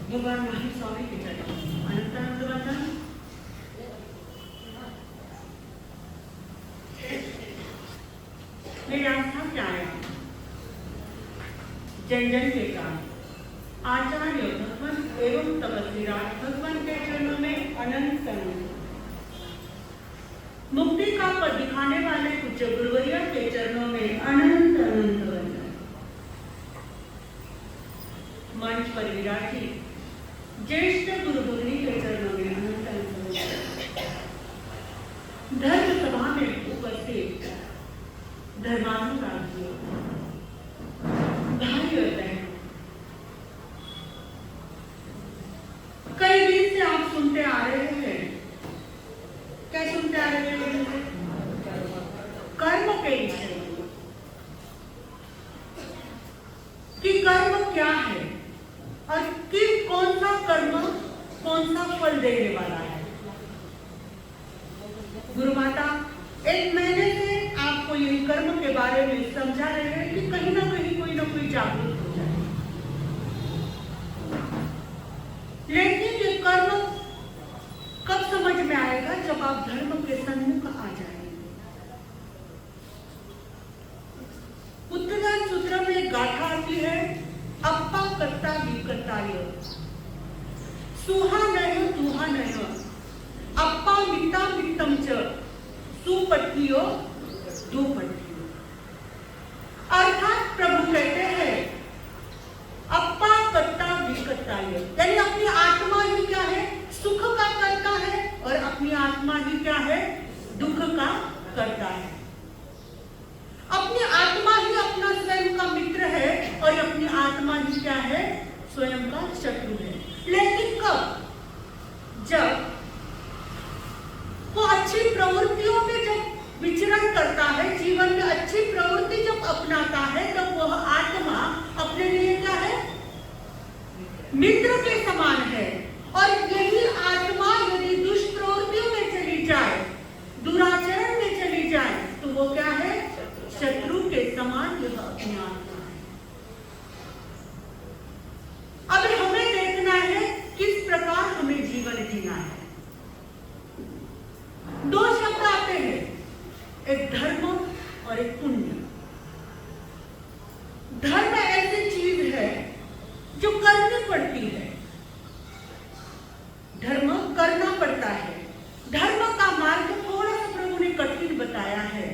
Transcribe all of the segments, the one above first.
भगवान माही स्वामी की जय। अनंतानंद मेरी आस्था क्या है? जन जन के काम आचार्य भगवान एवं तपस्वी राज भगवान के चरणों में अनंत मुक्ति का पद दिखाने वाले कुछ गुरुवरिया के चरणों में अनंत अनंत मंच पर विराजी ज्येष्ठ गुरु भगनी के चरणों में अनंत अनंत धर्म सभा में उपस्थित धर्मानुरागियों भाई और बहन, कई दिन से आप सुनते आ रहे हैं। क्या सुनते आ रहे हैं? कर्म के विषय कि कर्म क्या है और कि कौन सा कर्म कौन सा फल देने वाला है। गुरु माता एक महीने से आपको यही कर्म के बारे में समझा रहे हैं कि कहीं ना कहीं कोई ना कोई जागरूक हो जाए। लेकिन ये कर्म कब समझ में आएगा? जब आप धर्म के सन्मुख आ जाएंगे। उत्तरदान सूत्र में एक गाथा आती है, अप्पा कत्ता विकताय सुहा नयो दुहा नयो अप्पा मिता मित्तम च सुपट्टियो दुपट्टियो। अर्थात प्रभु कहते हैं अप्पा कत्ता विकताय, यानी अपनी आत्मा ही क्या है? सुख का करता है और अपनी आत्मा ही क्या है? दुख का करता है। अपनी आत्मा ही अपना स्वयं का मित्र है और अपनी आत्मा ही क्या है? स्वयं का शत्रु है। लेकिन कब? जब वो अच्छी प्रवृत्तियों में जब विचरण करता है, जीवन में अच्छी प्रवृत्ति जब अपनाता है, तब वह आत्मा अपने लिए क्या है? मित्र के समान है। और यही आत्मा यदि दुष्प्रवृत्तियों में चली जाए, दुराचरण में चली जाए, तो वो क्या है? शत्रु के समान यह अपनी आत्मा है। अब हमें देखना है किस प्रकार हमें जीवन जीना है। दो शब्द आते हैं, एक धर्म और एक पुण्य। धर्म ऐसी चीज है जो करनी पड़ती है, धर्म करना पड़ता है। धर्म का मार्ग थोड़ा सा प्रभु ने कठिन बताया है।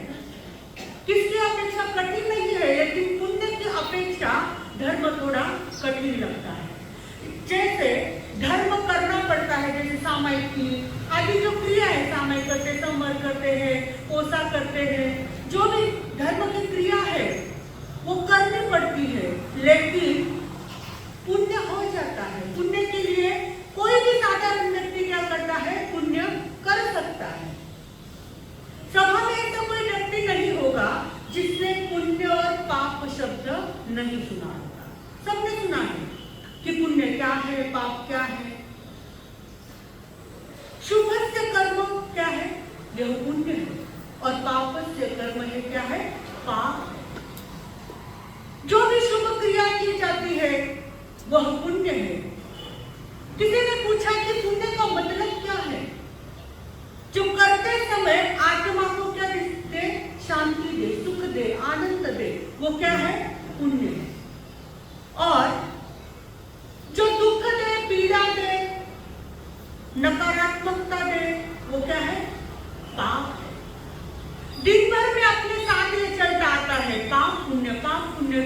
किसकी अपेक्षा कठिन नहीं है, लेकिन पुण्य की अपेक्षा धर्म थोड़ा कठिन लगता है। जैसे धर्म करना पड़ता है, जैसे सामायिक की आदि जो क्रिया है, सामायिक करते, संवर करते हैं, पोसा करते हैं, जो भी धर्म की क्रिया है वो करनी पड़ती है। लेकिन पुण्य हो जाता है। पुण्य के लिए कोई भी साधारण व्यक्ति क्या करता है? पुण्य कर सकता है। सभा में ऐसा कोई व्यक्ति नहीं होगा जिसने पुण्य और पाप शब्द नहीं सुना होगा। सबने सुना है कि पुण्य क्या है, पाप क्या है। शुभस्य कर्म क्या है? यह पुण्य है। और पापस्य कर्म है क्या है? पाप। जो भी शुभ क्रिया की जाती है वह पुण्य है। किसी ने पूछा कि पुण्य का मतलब क्या है? जो करते समय आत्मा को क्या दे? शांति दे, सुख दे, आनंद दे, वो क्या है? पुण्य है। और जो दुख दे, पीड़ा दे, नकारात्मकता दे, वो क्या है? पाप है। दिन भर में अपने साथ ये चलता आता है, पाप पुण्य, पाप पुण्य,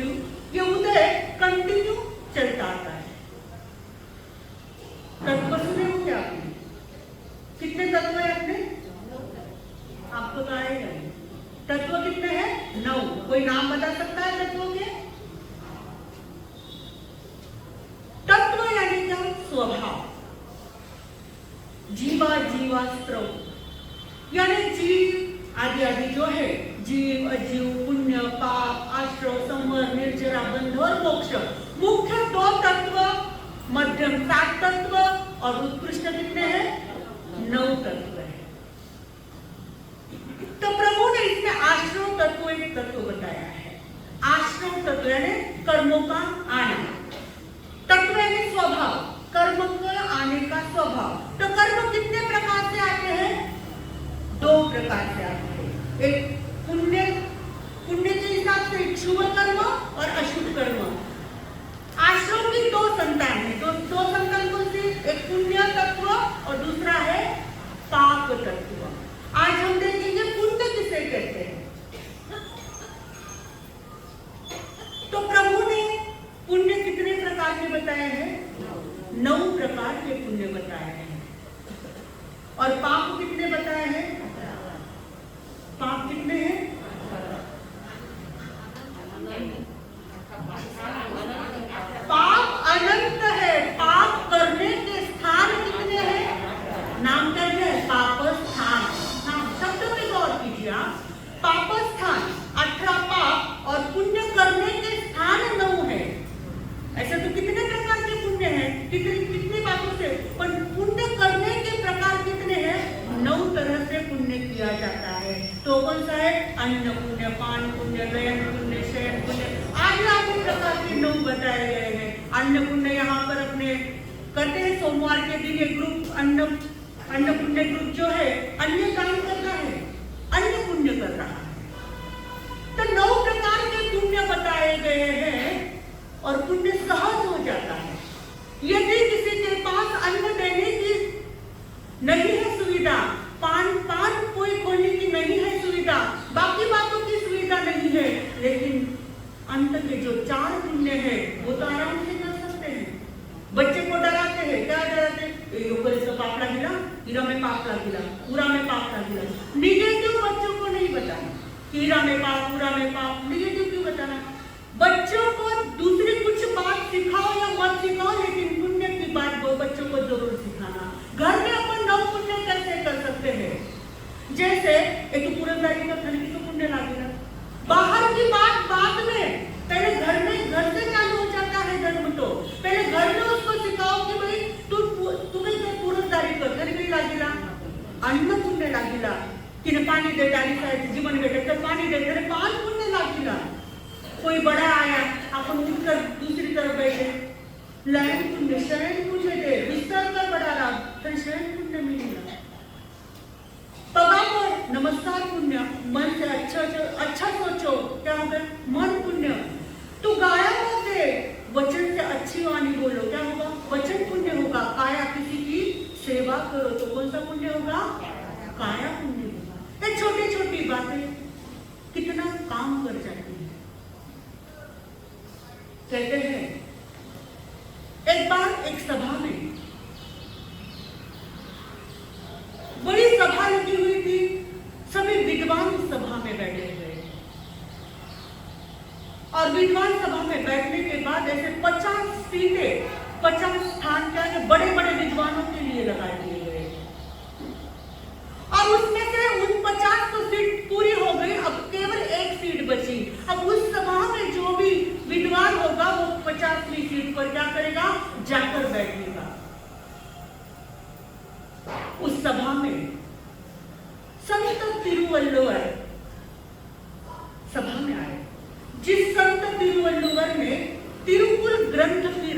ये उदय कंटिन्यू चलता आता है। तत्व सुने हो क्या आपने? कितने तत्व है अपने? आपको तो आएगा नहीं। तत्व कितने हैं? 9। कोई नाम बता सकता है तत्वों के? तत्व यानी क्या? स्वभाव। जीवा जीवास्त्र यानी जीव आदि आदि जो है, जीव अजीव, पुण्य पाप, आश्रव, संवर, निर्जरा, बंध और मोक्ष, मुख्य 2 तत्व, मध्यम 7 तत्व और उत्कृष्ट कितने हैं? 9 तत्व है। तो प्रभु ने इसमें आश्रव तत्व एक तत्व बताया है। आश्रव तत्व यानी कर्मों का आना, तत्व यानी स्वभाव, कर्म का आने का स्वभाव। तो कर्म कितने प्रकार से आते हैं? 2 प्रकार से आते हैं। एक पुण्य के हिसाब से शुभ कर्म और अशुभ कर्म। आश्रम की 2 संतान है। 2 संतान कौन सी? एक पुण्य तत्व और दूसरा है पाप तत्व। आज हम देखेंगे पुण्य किसे कहते हैं। तो प्रभु ने पुण्य कितने प्रकार के बताए हैं? 9 प्रकार के पुण्य बताए हैं। और पाप कितने बताए हैं? पाप कितने हैं? पाप अनंत है। पाप करने के स्थान कितने हैं? नाम क्या है? पाप स्थान। नाम शब्द पे गौर कीजिए आप। पाप स्थान 18 पाप और पुण्य करने के स्थान 9 है। ऐसे तो कितने प्रकार के पुण्य हैं, कितने बातों से, पर पुण्य करने के प्रकार कितने हैं? 9 तरह से पुण्य किया जाता है। तो कौन सा है? अन्न पुण्य, पान पुण्य, नयन पुण्य, शयन पुण्य, आदि आदि प्रकार के 9 बताए गए हैं। अन्न पुण्य यहाँ पर अपने करते हैं सोमवार के दिन एक ग्रुप अन्न पुण्य ग्रुप जो है अन्य काम कर रहा है, अन्य पुण्य कर रहा है। तो 9 प्रकार के पुण्य बताए गए हैं और पुण्य सहज हो जाता है। यदि किसी के पास अन्न देने की नहीं है सुविधा, पान कोई खोलने की नहीं है सुविधा, बाकी बातों की सुविधा नहीं है, लेकिन अंत के जो 4 पुण्य है वो तो आराम से कर सकते हैं। बच्चे को डराते हैं, क्या डराते हैं? पाप लागिला, हीरा में पाप लागिला, पूरा में पाप लागिला। निगेटिव बच्चों को नहीं बताना, हीरा में पाप, पूरा में पाप, निगेटिव क्यों बताना? बच्चों को दूसरी कुछ बात सिखाओ या मत सिखाओ, लेकिन पुण्य की बात वो बच्चों को जरूर सिखाना। घर में अपन 9 पुण्य कैसे कर सकते हैं? जैसे एक पूरनदारी का खरीद तो पुण्य लागेगा। बाहर की बात बाद में, पहले घर से चालू हो जाता है धर्म। तो पहले घर में उसको सिखाओ कि भाई तुम्हें पूरनदारी कर खरीद लागेला, अन्न पुण्य लागेला, कि पानी दे डाली साहेब जीवन भेटे तर पानी दे, 5 पुण्य लागेला। कोई बड़ा आया, अपन उठकर दूसरी तरफ बैठे, लयन पुण्य, शयन पुण्य दे, बिस्तर पर बड़ा रहा, फिर शयन पुण्य मिलेगा। पगार नमस्कार पुण्य, मन से अच्छा सोचो, क्या होगा? मन पुण्य। तू गाया होते, वचन से अच्छी वाणी बोलो, क्या होगा? वचन पुण्य होगा। काया किसी की सेवा करो तो कौन सा पुण्य होगा? काया पुण्य होगा। ये छोटी छोटी बातें कितना काम कर जाती है। कहते हैं एक बार एक सभा में, बड़ी सभा लगी हुई थी, सभी विद्वान सभा में बैठे हुए, और विद्वान सभा में बैठने के बाद ऐसे 50 सीटें, 50 स्थान क्या है बड़े बड़े विद्वानों के लिए लगा दिए गए, और उसमें से उन 50 तो सीट पूरी हो गई, अब केवल 1 सीट बची। अब उस सभा में जो भी विद्वान होगा वो 50वीं सीट पर क्या करेगा? जाकर बैठेगा। उस सभा में संत तिरुवल्लुवर सभा में आए। जिस संत तिरुवल्लुवर ने तिरुकुल ग्रंथ की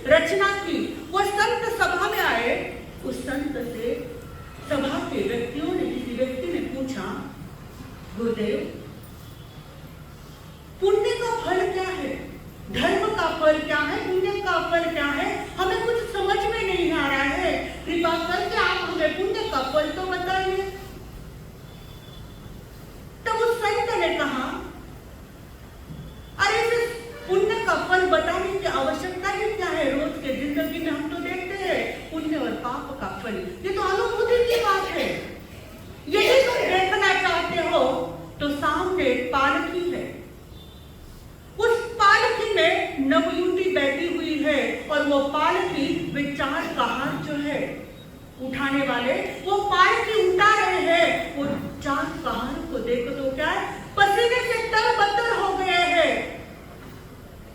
रचना की, वो संत सभा में आए। उस संत से सभा के व्यक्तियों ने, किसी व्यक्ति ने पूछा, गुरुदेव, पुण्य का फल क्या है? धर्म का फल क्या है? पुण्य का फल क्या है? हमें कुछ समझ में नहीं आ रहा है, कृपा करके आप हमें पुण्य का फल तो सहानुभूति की बात है। यदि तुम देखना चाहते हो तो सामने एक पालकी है, उस पालकी में नवयुवती बैठी हुई है और वो पालकी वे 4 कहार जो है उठाने वाले वो पालकी उठा रहे हैं। वो 4 कहार को देखो तो क्या है, पसीने से तरबतर हो गए हैं।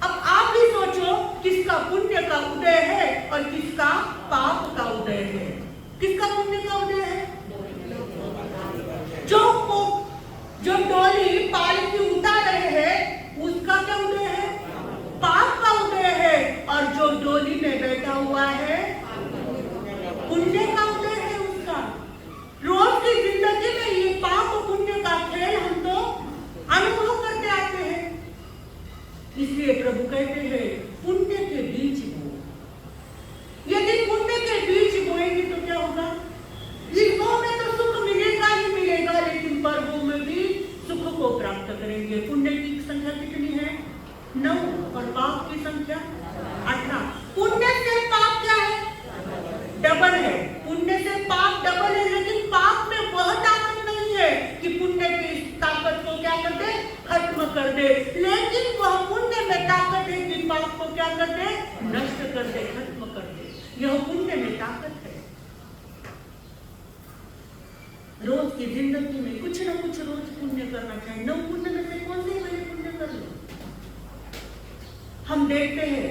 अब आप भी सोचो किसका पुण्य का उदय है और किसका पाप का उदय है। किसका पुण्य का उदय है? जो डोली पालकी उठा रहे हैं उसका क्या उदय है? पाप का उदय है। और जो डोली में बैठा हुआ है पुण्य का उदय है उसका। रोज की जिंदगी में ये पाप और पुण्य का खेल हम तो अनुभव करते आते हैं। इसलिए प्रभु कहते हैं पुण्य के बीज बो। यदि पुण्य के बीज बोएंगे तो क्या होगा? इस भव में तो सुख मिलेगा ही मिलेगा, लेकिन परभव में भी सुख को प्राप्त करेंगे। पुण्य की संख्या कितनी है? 9 और पाप की संख्या 18। पुण्य से पाप क्या है? डबल है। पुण्य से पाप डबल है, लेकिन पाप में वह ताकत नहीं है कि पुण्य की ताकत को क्या कर दे? खत्म कर दे। लेकिन वह पुण्य में ताकत है कि पाप को क्या कर दे? नष्ट कर दे, खत्म कर दे। यह पुण्य में ताकत है। रोज की जिंदगी में कुछ ना कुछ रोज पुण्य करना चाहिए। 9 पुण्य में से कौन से बड़े पुण्य कर लो? हम देखते हैं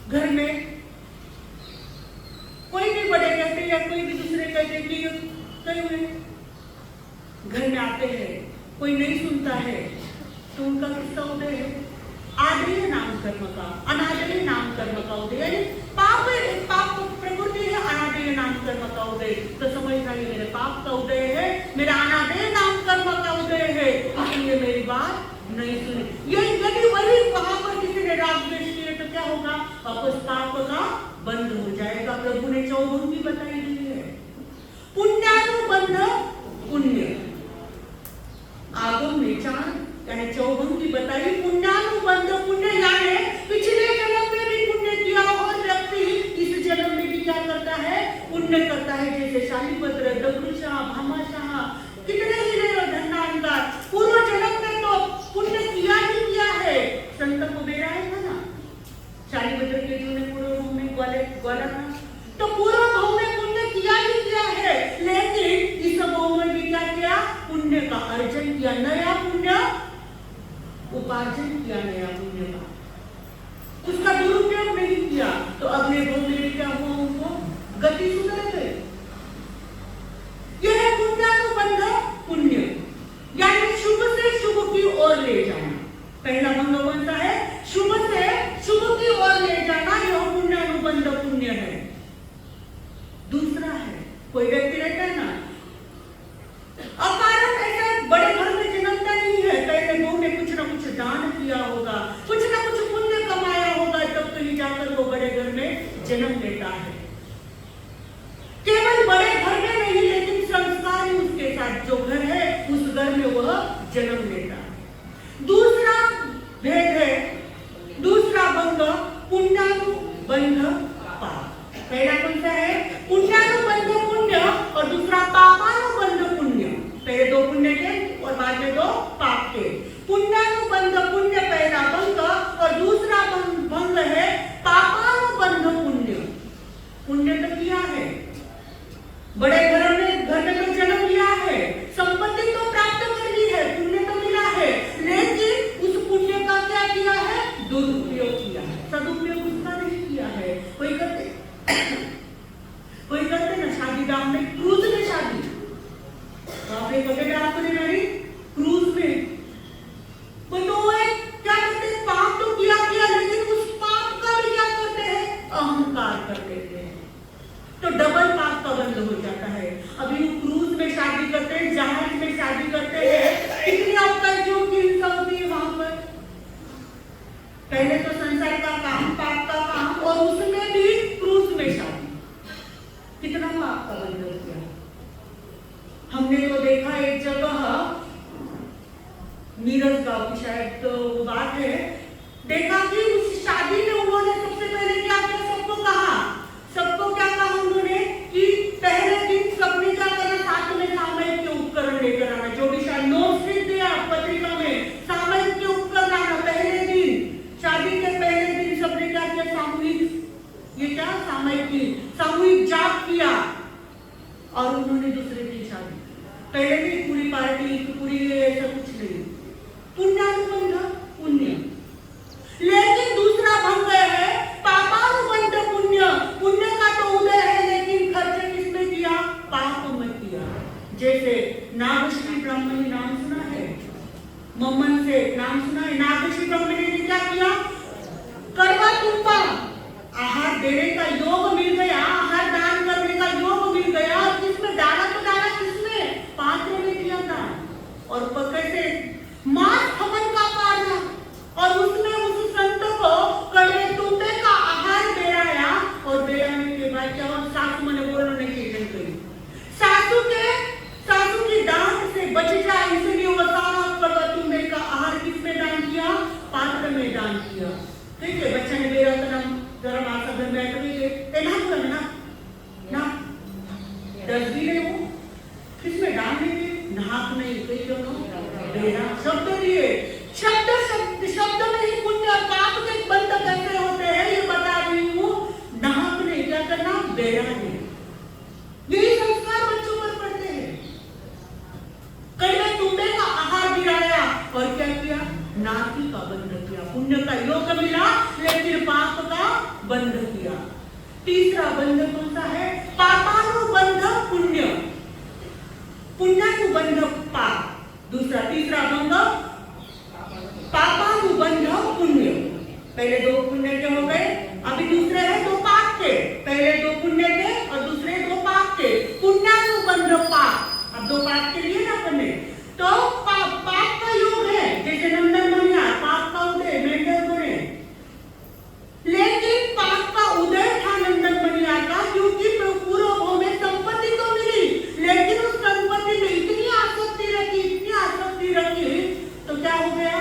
घर में कोई भी बड़े कहते या कोई भी दूसरे कहते कि कई हुए घर में आते हैं, कोई नहीं सुनता है तो उनका किस्सा उदय है आदरणीय नाम कर्म का, अनादरणीय नाम कर्म का उदय। यानी पाप को प्रकृति है, अनादरणीय नाम कर्म का उदय। तो समझना ये मेरे पाप का उदय है, मेरा अनादरणीय नाम कर्म का उदय है, इसलिए मेरी बात नहीं सुनी। ये यदि वही वहां पर किसी ने राग द्वेष किए तो क्या होगा? वापस पाप का बंद हो जाएगा। प्रभु ने चौभंगी बताई हुई है। पुण्यानुबंध पुण्य आगम में 4 यानी चौभंगी बताई। पुण्यानुबंध पुण्य यानी पिछले जन्म में भी पुण्य किया और व्यक्ति इस जन्म में भी क्या करता है? पुण्य करता है। जैसे शालीपत्र, दबरूशाह, भामाशाह, कितने ही धन्नांगार पूर्व जन्म में तो पुण्य किया ही किया है। संत कुबेरा है ना, शालीपत्र के जो ने पूर्व भाव में ग्वाला था, तो पूर्व भाव में पुण्य किया ही किया है। लेकिन इस भाव में भी क्या किया? पुण्य का अर्जन किया, नया पुण्य उपार्जन किया, नया पुण्य का उसका दुरुपयोग नहीं किया। तो अगले भाव में क्या हुआ? उनको गति सुधर गई। यह पुण्यानुबंध पुण्य यानी शुभ से शुभ की ओर ले जाना। पहला भंग कौन सा है? शुभ से शुभ की ओर ले जाना, यह पुण्यानुबंध पुण्य है। दूसरा है, कोई व्यक्ति रहता है ना, अकारण ऐसे बड़े घर में जन्मता नहीं है, पहले बहु ने कुछ ना कुछ दान किया होगा, कुछ ना कुछ पुण्य कमाया होगा, तब तो ही जाकर वो बड़े घर में जन्म लेता है। केवल बड़े घर में नहीं, लेकिन संस्कार ही उसके साथ जो घर है उस घर में वह जन्म लेता है। दूसरा भेद है, दूसरा भंग पुण्यानुबंध पाप। पहला कौन सा है? पुण्यानुबंध पुण्य और दूसरा पापानुबंध पुण्य। पहले 2 पुण्य के और बाद में 2 पाप के। पुण्यानुबंध पुण्य पहला भंग और दूसरा भंग है पापानुबंध पुण्य। पुण्य तो किया है, बड़े घर में तो जन्म लिया है, संपत्ति तो प्राप्त कर ली है, पुण्य तो मिला है, लेकिन उस पुण्य का क्या किया है? दुरुपयोग किया है, सदुपयोग उसका नहीं किया है। कोई करते ना शादी ब्याह में, क्रूज में शादी, आपने कभी आपने मेरी क्रूज में कोई तो क्या करते हैं? पाप तो किया, लेकिन उस पाप का भी क्या करते हैं? अहंकार कर देते हैं, तो डबल पाप का बंद हो जाता है। अभी वो क्रूज में शादी करते हैं, जहाज में शादी करते हैं, कितनी अपराधियों की हिंसा होती है वहां पर। पहले तो संसार का काम, पाप का काम, और उसमें भी क्रूज में शादी, कितना पाप का बंद हो गया। हमने तो देखा एक जगह नीरज गांव की शायद तो वो बात है, देखा कि उस शादी में उन्होंने सबसे पहले क्या किया? सबको क्या कहा उन्होंने कि और उन्होंने दूसरे की शादी की। पहले भी पूरी पार्टी पूरी ऐसा कुछ नहीं, पुण्यानुबंध पुण्य। लेकिन दूसरा भंग है पापानुबंध पुण्य। पुण्य का तो उदय है लेकिन खर्च किसने किया? पाप में किया। जैसे नागश्री ब्राह्मणी नाम सुना है? मम्मन से नाम सुना है? नागश्री ब्राह्मणी ने क्या किया? कड़वा तुप्पा आहार देने का योग मिल गया, आहार दान करने का योग मिल गया, और किसमें डाला? तो डाला किसमें? पात्र में किया था। और पकड़ से मांस हवन का पाना, और उसमें उस संत को कड़वे तुप्पे का आहार बेराया, और बेराने के बाद क्या हुआ? सासू मने बोलने की करी, सासू की डांट से बच जाए इसलिए वो सारा कड़वा तुप्पे का आहार किसमें दान किया? पात्र में दान किया। ठीक है, बच्चा ने बेरा का जरा मासा घर बैठ गई है ना करना ना दस भी नहीं हो किसमें डाल देंगे? नाक नहीं, कई दोनों बेरा शब्द दिए, शब्द में ही पुण्य पाप के बंध कैसे होते हैं ये बता रही हूँ। नाक नहीं, क्या करना? बेरा नहीं। यही संस्कार बच्चों पर पड़ते हैं। कड़वे तुप्पे का आहार गिराया और क्या किया? नाकी का बंध किया। पुण्य का योग मिला लेकिन पाप का बंध किया। तीसरा बंध कौन सा है? पापानुबंध पुण्य, पुण्यानुबंध पाप। दूसरा तीसरा बंध पापानुबंध पुण्य। पहले दो पुण्य के हो गए, अभी दूसरे है दो पाप के। पहले दो पुण्य के और दूसरे दो पाप के। पुण्यानुबंध पाप, अब दो पाप के लिए ना करने तो पाप का योग है। जैसे नंदन बनिया पाप का उदय मेंढक बने, लेकिन पाप का उदय था नंदन बनिया का, क्योंकि पूर्व भाव में संपत्ति तो मिली, लेकिन उस संपत्ति में इतनी आसक्ति रखी तो क्या हो गया?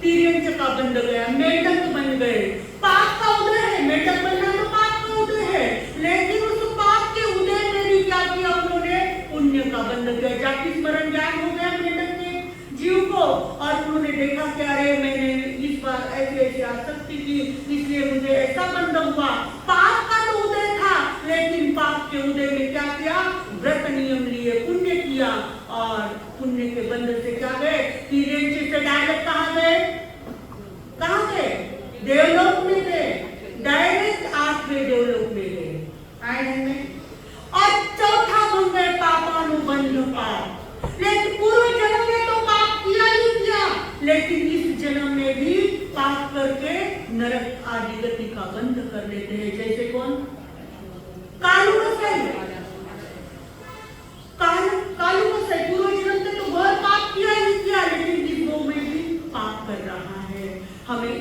तिर्यंच का बन गया, मेंढक बन गए। पाप का उदय है, मेंढक बनना तो पाप का उदय है, लेकिन उस पाप के उदय में भी क्या किया उन्होंने? पुण्य का बंध किया। जाति स्मरण ज्ञान हो गया मेंढक के जीव को, और उन्होंने देखा कि अरे मैंने इस बार ऐसी आसक्ति की इसलिए मुझे ऐसा बंध हुआ। पाप का तो उदय था, लेकिन पाप के उदय में क्या किया? व्रत नियम लिए, पुण्य किया, और पुण्य के बंध से क्या गए? तिर्यंच से डायरेक्ट कहाँ गए? कहाँ गए? देवलोक में गए, डायरेक्ट 8वें देवलोक में गए। आए में और चौथा बन गए पापानुबंध पाप। लेकिन पूर्व जन्म में तो पाप किया ही किया, लेकिन इस जन्म में भी पाप करके नरक आदि गति का बंध कर लेते हैं। जैसे कौन? कालू गोसाई। कालू गोसाई पूर्व जन्म में तो बहुत पाप किया ही किया, लेकिन इस भोग में भी पाप कर रहा है। हमें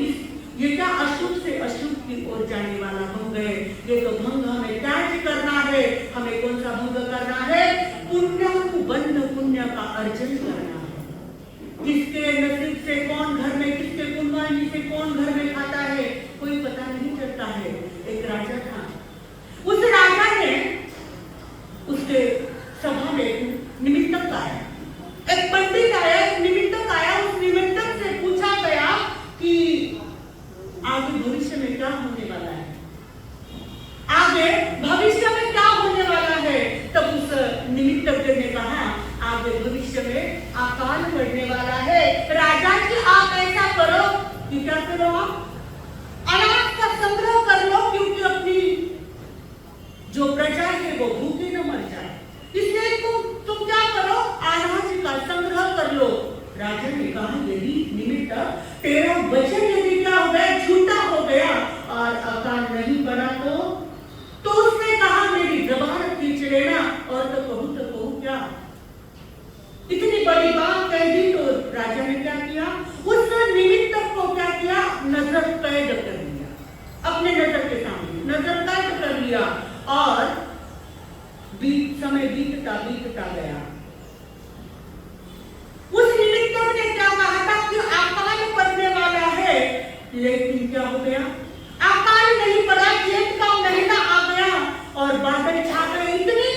ये क्या अशुभ से अशुभ की ओर जाने वाला भंग है। ये तो भंग हमें त्याग करना है। हमें कौन सा भंग करना है? पुण्यानुबंध पुण्य का अर्जन करना है। किसके नसीब से कौन घर में, किसके कुंडली से कौन घर में खाता है कोई पता नहीं चलता है। एक राजा था, उस राजा ने उसके सभा में निमित्तक आया, एक पंडित आया, एक निमित्तक आया। उस निमित्तक से पूछा गया कि आगे भविष्य में क्या होने वाला है, आगे भविष्य में क्या होने वाला है। तब उस निमित्तज्ञ ने कहा आगे भविष्य में अकाल पड़ने वाला है। राजा जी आप ऐसा करो कि क्या करो, आप अनाज का संग्रह कर लो, क्योंकि अपनी जो प्रजा है वो भूखी न मर जाए, इसलिए तुम क्या करो, अनाज का संग्रह कर लो। राजा ने कहा यदि निमित्त तेरा वचन यदि क्या हो गया, झूठा हो गया और अकाल नहीं पड़ा तो उसने कहा मेरी जबान खींच लेना, और तो कहूँ क्या। इतनी बड़ी बात कह दी तो राजा ने क्या किया, उस निमित्तक को क्या किया, नजर कैद कर लिया, अपने नजर के सामने नजर कैद कर लिया। और समय बीतता गया। उस निमित्तक ने क्या कहा था कि अकाल पड़ने वाला है, लेकिन क्या हो गया, अकाल नहीं पड़ा। जेठ का महीना आ गया और बादल छा गए, इतनी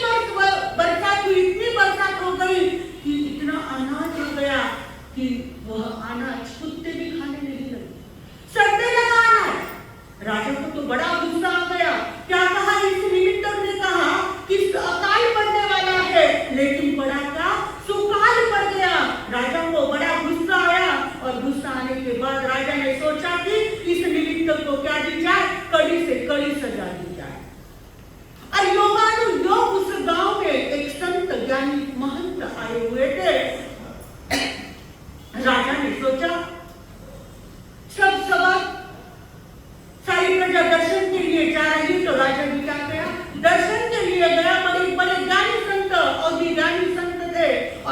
बरसात हुई, इतनी बरसात हो गई कि इतना अनाज हो गया कि वह अनाज कुत्ते भी खाने नहीं लगे, सड़ने लगा अनाज। राजा को तो बड़ा गुस्सा आ गया। क्या कहा इस निमित्तक ने कहा कि अकाल पड़ने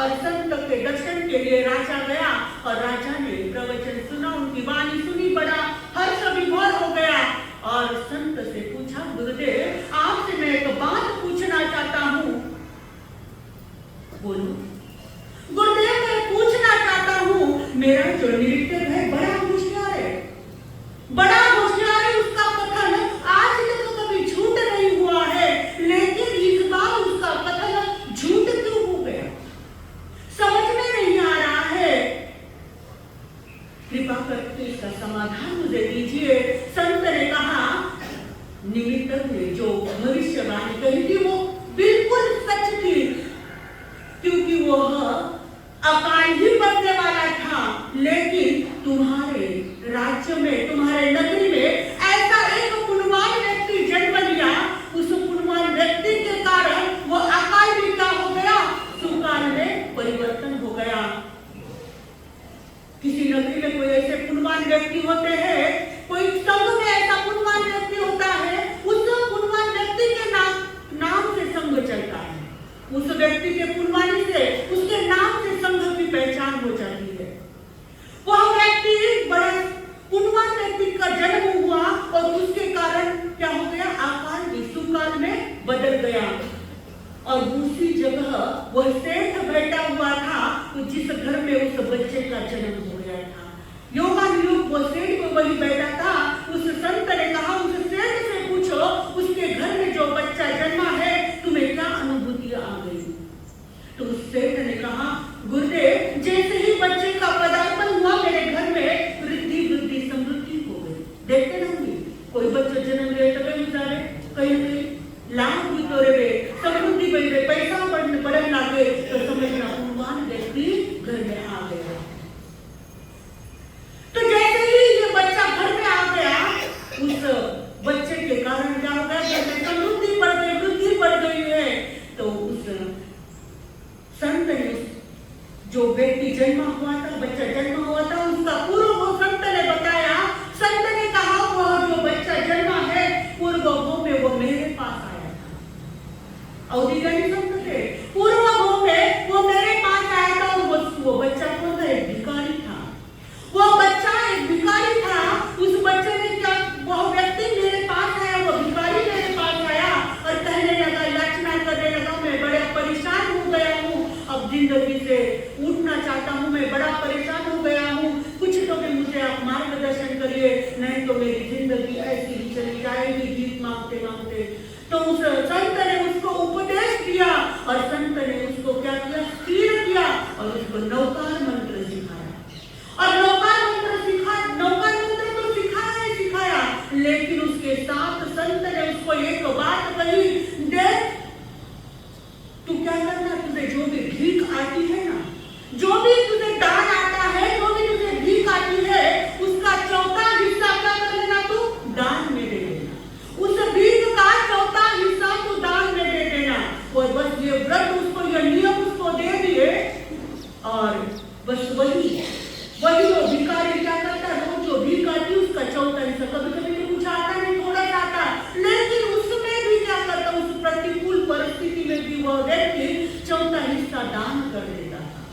और संत के दर्शन के लिए राजा गया और राजा ने प्रवचन सुना, उनकी वाणी सुनी, बड़ा हर्ष विभोर हो गया और संत से पूछा, गुरुदेव आपसे मैं एक बात पूछना चाहता हूँ। बोलो। गुरुदेव मैं पूछना चाहता हूँ, मेरा जो नृत्य है बड़ा होशियार है, बड़ा होशियार है, उसका कथन आज तक कभी झूठ नहीं हुआ है, लेकिन इस बार उसका कथन झूठ क्यों हो गया, समझ में नहीं आ रहा है, कृपा करके इसका समाधान मुझे दीजिए। संत ने कहा, निमित्त ने जो भविष्यवाणी कही थी वो बिल्कुल सच थी, क्योंकि वो अकाल ही बनने वाला था, लेकिन तुम्हारे राज्य में, तुम्हारे नगरी में ऐसा एक पुण्यवान व्यक्ति जन्म लिया, उस पुण्यवान व्यक्ति के कारण वो अकाल भी क्या हो गया, सुकाल में परिवर्तन हो गया। किसी नगरी में कोई ऐसे पुण्यवान व्यक्ति होते हैं, कोई संघ में ऐसा पुण्यवान व्यक्ति होता है, उस पुण्यवान व्यक्ति के नाम से संघ चलता है, उस व्यक्ति के पुण्यवानी से, उसके नाम से संघ की पहचान हो जाती है। वह व्यक्ति बड़ा पुण्यवान व्यक्ति का जन्म हुआ और उसके कारण क्या हो गया, आकाल भी सुकाल में बदल गया और दूसरी जगह वह सेठ बैठा हुआ था, जिस घर में उस बच्चे का जन्म हो गया था। योगानुयोग वो सेठ को वही बैठा था। उस संत ने कहा, उस सेठ से पूछो, उसके घर में जो बच्चा जन्मा है तुम्हें क्या अनुभूति आ गई। तो उस सेठ ने कहा, गुरुदेव जैसे ही बच्चे का पदार्पण हुआ मेरे घर में वृद्धि वृद्धि समृद्धि हो गई। देखते नहीं कोई बच्चा जन्म ले तो कहीं जाए, कहीं लाभ भी तो रे समृद्धि बढ़ गई, पैसा बढ़ने लगे तो समझना पुण्यवान व्यक्ति घर में आ गया। तो जैसे ही ये बच्चा घर में आ गया, उस बच्चे के कारण क्या हो गया, घर में समृद्धि बढ़ गई, वृद्धि बढ़ गई है। तो उस संत ने जो व्यक्ति जन्मा हुआ था, बच्चा जन्मा हुआ था, उसका पूर्व वो संत ने बताया। संत ने कहा, वह जो बच्चा जन्मा है पूर्व भोग में वो मेरे पास आया था। अवधिगणी संत थे, पूर्व भोग में वो मेरे पास आया था और वो बच्चा कौन था, एक भिखारी था। वो बच्चा एक भिखारी था। उस बच्चे ने क्या, वह व्यक्ति मेरे पास आया, वो भिखारी मेरे पास आया और कहने लगा, याचना करने लगा, मैं बड़ा परेशान हो गया हूँ, अब जिंदगी से उठना चाहता हूँ, मैं बड़ा परेशान हो गया हूँ, कुछ तो भी मुझे आप मार्गदर्शन करिए, नहीं तो मेरी जिंदगी ऐसी ही चली जाएगी भीख मांगते मांगते। तो उस संत ने उसको उपदेश दिया और संत ने उसको क्या किया, स्थिर किया और उसको नौकार मंत्र सिखाया। और नौकार मंत्र तो सिखाया, लेकिन उसके साथ संत ने उसको एक बात कही, देख तू क्या करना, तुझे जो भी भीख आती है ना, जो भी तुझे दान आता है, जो भी तुझे भीख आती है, उसका चौथा हिस्सा क्या कर लेना, तू दान में दे देना। उस भीख का चौथा हिस्सा तू दान में दे देना। और बस ये व्रत उसको, ये नियम उसको दे दिए और बस वही वो भिखारी क्या करता है, रोज जो भीख आती उसका चौथा हिस्सा, कभी कभी तो कुछ आता नहीं, थोड़ा सा आता, लेकिन उसमें भी क्या करता, उस प्रतिकूल परिस्थिति में भी वह व्यक्ति चौथा हिस्सा दान कर देता था,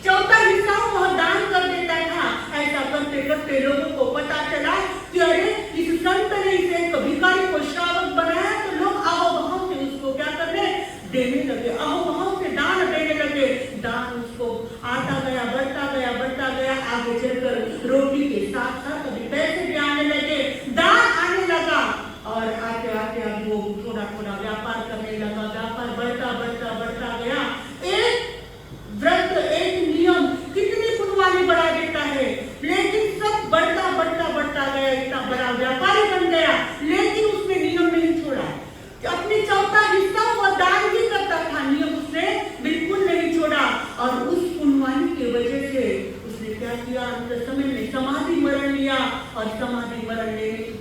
चौथा हिस्सा वह दान कर देता था। ऐसा करते करते लोगों को पता चला कि अरे इस संत ने इसे एक भिखारी को श्रावक बनाया, तो लोग अहोभाव से उसको क्या करने देने लगे, अहोभाव से दान देने लगे। दान उसको आता गया, बढ़ता गया, आगे चलकर रोटी के साथ साथ अभी पैसे भी आने लगे, दान आने लगा और आते आते अब वो थोड़ा थोड़ा व्यापार करने लगा, व्यापार बढ़ता गया। एक व्रत, एक नियम कितनी पुण्यवानी बढ़ा देता है, लेकिन सब बढ़ता गया, इतना बड़ा व्यापारी बन गया, लेकिन उसने नियम नहीं छोड़ा। अपनी चौथा हिस्सा वो दान भी करता था, नियम उसने बिल्कुल नहीं छोड़ा। और उस पुण्यवानी की वजह से उसने क्या किया, अंत समय में समाधि मरण लिया और समाधि मरण लेने के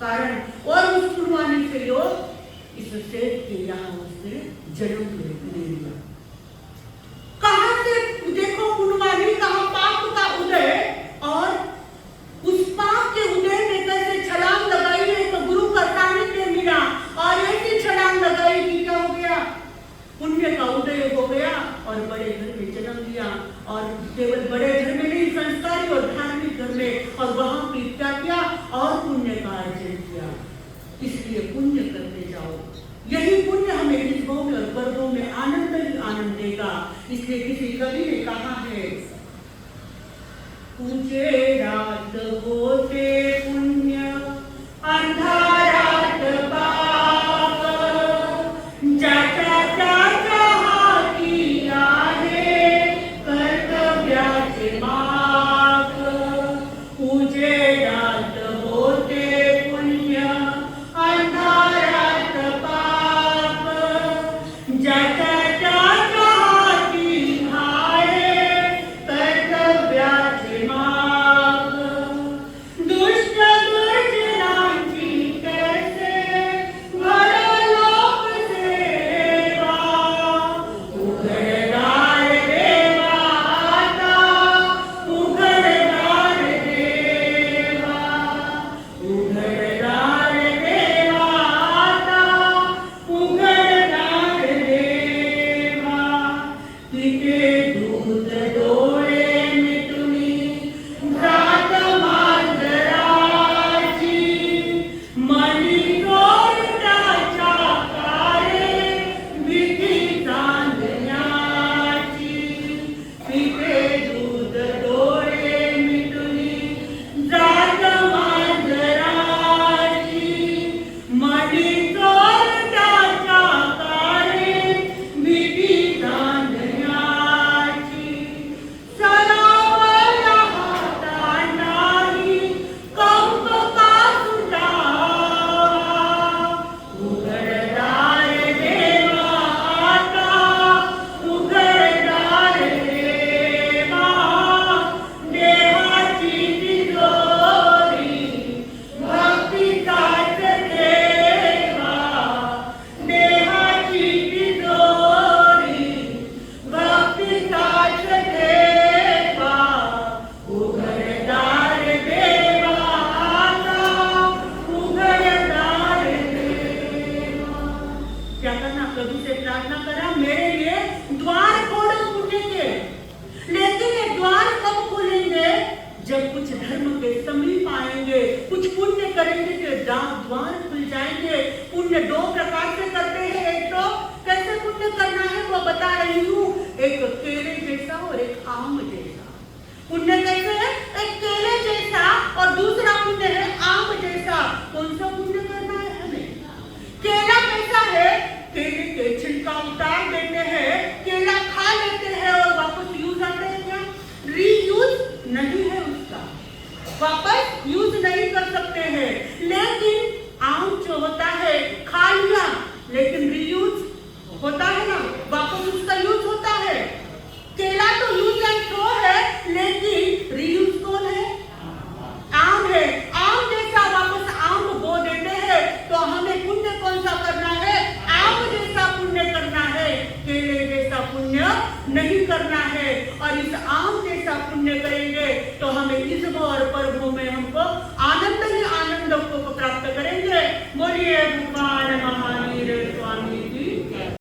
कारण और उस पुण्यवानी से लोग इस सेठ के यहाँ उसने जन्म ले लिया। कहां से देखो पुण्यवानी, कहां पाप का उदय, और उस पाप के उदय में कैसे छलांग लगाई है, तो गुरु का सानिध्य मिला और ऐसी छलांग लगाई कि क्या हो गया, पुण्य का उदय हो गया और और बड़े घर में जन्म लिया, और केवल बड़े घर में नहीं, संस्कारी और धार्मिक घर में, और वहां भी क्या किया, और पुण्य का अर्जन किया। इसलिए पुण्य करते जाओ, यही पुण्य हमें रिश्तों में और पर्वों में आनंद ही आनंद देगा। इसलिए किसी कवि ने कहा है, पूजे रात होते पुण्य अंधारात पाप, ज्याच्या त्याच्या किया है कर्तव्याचे माप। पूजे रात होते पुण्य अंधारात पाप, ज्याच्या त्याच्या किया है कर्तव्याचे माप। दुष्ट दुर्जनांची कैसे घडलोक सेवा, उघडदार देवा आता, उघडदार देवा, उघडदार देवा आता, उघडदार देवा। तिथे दूध डोळे मिटुनी जात मांजराची, मनी चोरट्याच्या कारे भीती चांदण्याची। तिथे दूध डोळे मिटुनी जात मांजराची, मनी चोरट्याच्या कारे भीती चांदण्याची। सरावला हातांनी कंप का सुटावा, उघडदार देवा आता, उघडदार देवा। देहाची तिजोरी भक्तीचाच ठेवा, देहाची तिजोरी भक्तीचाच ठेवा, उघडदार देवा आता, उघडदार देवा। क्या करना, कभी से प्रार्थना करा, मेरे लिए द्वार खोलो पुण्य के। लेकिन ये द्वार कब खोलेंगे, जब कुछ धर्म के समीप आएंगे, कुछ पुण्य करेंगे तो द्वार खुल जाएंगे। पुण्य दो प्रकार से करते हैं, एक तो कैसे पुण्य करना है वो बता रही हूँ, एक केले जैसा और एक आम जैसा। पुण्य कैसे है, एक केले जैसा, और दूसरा पुण्य है आम जैसा। कौन सा पुण्य करना है हमें? केला कैसा है, केले के छिलका उतार देते हैं, केला खा लेते हैं और वापस यूज आते हैं क्या? रीयूज नहीं है उसका, वापस यूज नहीं कर सकते हैं। लेकिन आम जो होता है, खा लिया लेकिन रीयूज होता है ना, वापस उसका यूज होता है। केला तो यूज एंड थ्रो है, लेकिन रीयूज कौन है? आम है। आम जैसा वापस आम बो देते हैं। तो हमें पुण्य कौन सा करना है? आम जैसा पुण्य करना है, केले जैसा पुण्य नहीं करना है। और इस आम जैसा पुण्य करेंगे तो हमें इस और पर्वों में हमको